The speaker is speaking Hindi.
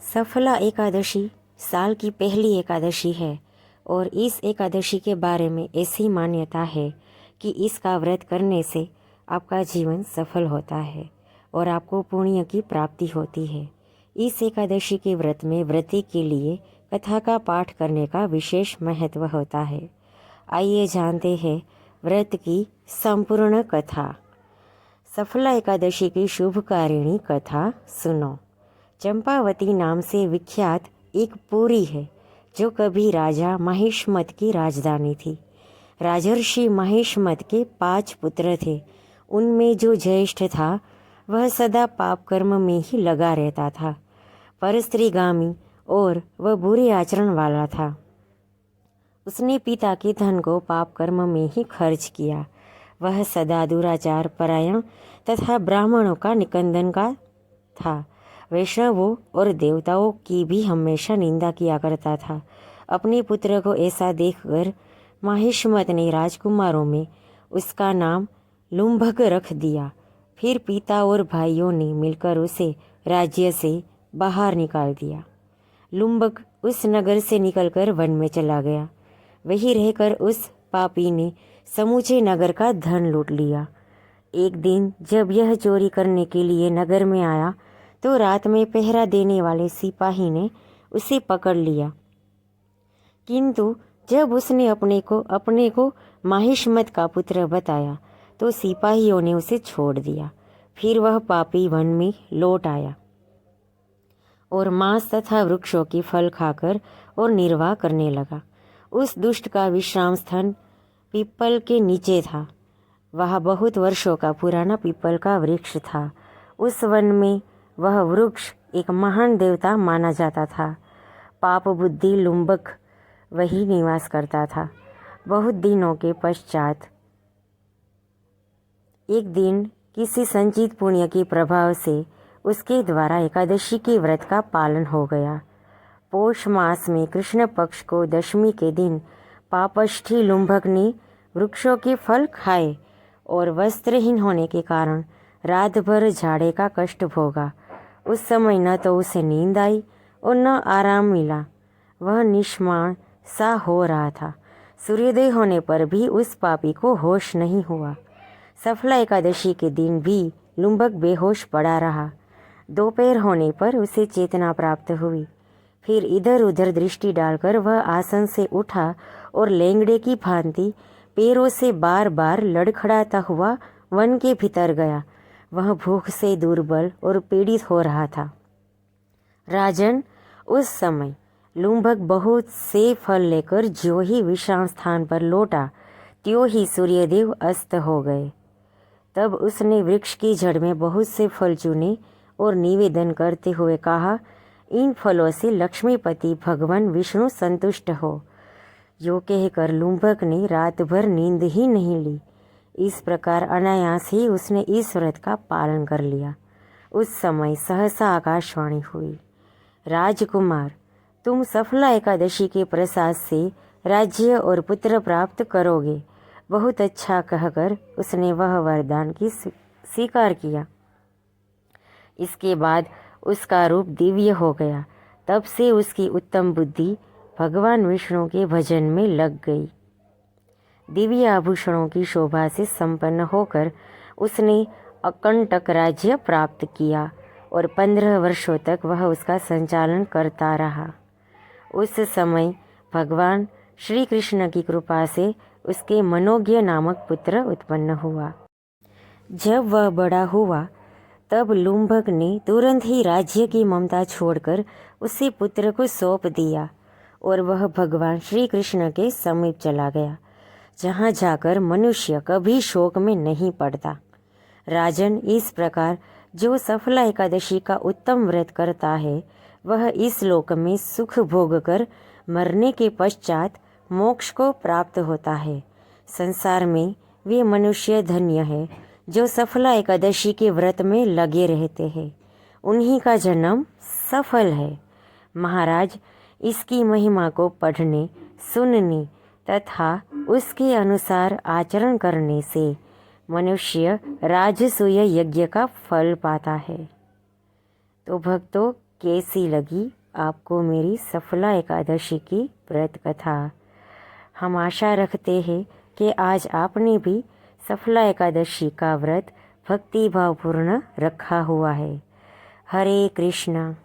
सफला एकादशी साल की पहली एकादशी है और इस एकादशी के बारे में ऐसी मान्यता है कि इसका व्रत करने से आपका जीवन सफल होता है और आपको पुण्य की प्राप्ति होती है। इस एकादशी के व्रत में व्रती के लिए कथा का पाठ करने का विशेष महत्व होता है। आइए जानते हैं व्रत की संपूर्ण कथा। सफला एकादशी की शुभकारिणी कथा सुनो। चंपावती नाम से विख्यात एक पुरी है जो कभी राजा महिष्मत की राजधानी थी। राजर्षि महिष्मत के 5 पुत्र थे। उनमें जो ज्येष्ठ था वह सदा पाप कर्म में ही लगा रहता था, परस्त्रीगामी और वह बुरे आचरण वाला था। उसने पिता के धन को पाप कर्म में ही खर्च किया। वह सदा दुराचार परायण तथा ब्राह्मणों का निकंदन का था। वैष्णवों और देवताओं की भी हमेशा निंदा किया करता था। अपने पुत्र को ऐसा देखकर महिष्मत ने राजकुमारों में उसका नाम लुम्भक रख दिया। फिर पिता और भाइयों ने मिलकर उसे राज्य से बाहर निकाल दिया। लुम्भक उस नगर से निकलकर वन में चला गया। वहीं रहकर उस पापी ने समूचे नगर का धन लूट लिया। एक दिन जब यह चोरी करने के लिए नगर में आया तो रात में पहरा देने वाले सिपाही ने उसे पकड़ लिया, किंतु जब उसने अपने को महिष्मत का पुत्र बताया तो सिपाहियों ने उसे छोड़ दिया। फिर वह पापी वन में लौट आया और मांस तथा वृक्षों की फल खाकर और निर्वाह करने लगा। उस दुष्ट का विश्राम स्थान पीपल के नीचे था। वह बहुत वर्षों का पुराना पीपल का वृक्ष था। उस वन में वह वृक्ष एक महान देवता माना जाता था। पाप बुद्धि लुम्बक वही निवास करता था। बहुत दिनों के पश्चात एक दिन किसी संचित पुण्य के प्रभाव से उसके द्वारा एकादशी के व्रत का पालन हो गया। पौष मास में कृष्ण पक्ष को दशमी के दिन पापष्ठी लुम्भक ने वृक्षों के फल खाए और वस्त्रहीन होने के कारण रात भर झाड़े का कष्ट भोगा। उस समय न तो उसे नींद आई और न आराम मिला। वह निष्माण सा हो रहा था। सूर्योदय होने पर भी उस पापी को होश नहीं हुआ। सफला एकादशी के दिन भी लुम्भक बेहोश पड़ा रहा। दोपहर होने पर उसे चेतना प्राप्त हुई। फिर इधर उधर दृष्टि डालकर वह आसन से उठा और लेंगड़े की भांति पैरों से बार बार लड़खड़ाता हुआ वन के भीतर गया। वह भूख से दुर्बल और पीड़ित हो रहा था। राजन, उस समय लुम्भक बहुत से फल लेकर जो ही विश्राम स्थान पर लौटा त्यों ही सूर्यदेव अस्त हो गए। तब उसने वृक्ष की जड़ में बहुत से फल चुने और निवेदन करते हुए कहा, इन फलों से लक्ष्मीपति भगवान विष्णु संतुष्ट हो। यो कहकर लुम्भक ने रात भर नींद ही नहीं ली। इस प्रकार अनायास ही उसने इस व्रत का पालन कर लिया। उस समय सहसा आकाशवाणी हुई, राजकुमार, तुम सफला एकादशी के प्रसाद से राज्य और पुत्र प्राप्त करोगे। बहुत अच्छा कहकर उसने वह वरदान की स्वीकार किया। इसके बाद उसका रूप दिव्य हो गया। तब से उसकी उत्तम बुद्धि भगवान विष्णु के भजन में लग गई। दिव्य आभूषणों की शोभा से संपन्न होकर उसने अकंटक राज्य प्राप्त किया और 15 वर्षों तक वह उसका संचालन करता रहा। उस समय भगवान श्री कृष्ण की कृपा से उसके मनोज्ञ नामक पुत्र उत्पन्न हुआ। जब वह बड़ा हुआ तब लुम्भक ने तुरंत ही राज्य की ममता छोड़कर उसे पुत्र को सौंप दिया और वह भगवान श्री कृष्ण के समीप चला गया, जहाँ जाकर मनुष्य कभी शोक में नहीं पड़ता। राजन, इस प्रकार जो सफला एकादशी का उत्तम व्रत करता है वह इस लोक में सुख भोग कर मरने के पश्चात मोक्ष को प्राप्त होता है। संसार में वे मनुष्य धन्य है जो सफला एकादशी के व्रत में लगे रहते हैं। उन्हीं का जन्म सफल है। महाराज, इसकी महिमा को पढ़ने, सुनने तथा उसके अनुसार आचरण करने से मनुष्य राजसूय यज्ञ का फल पाता है। तो भक्तों, कैसी लगी आपको मेरी सफला एकादशी की व्रत कथा। हम आशा रखते हैं कि आज आपने भी सफला एकादशी का व्रत भक्ति भावपूर्ण रखा हुआ है। हरे कृष्णा।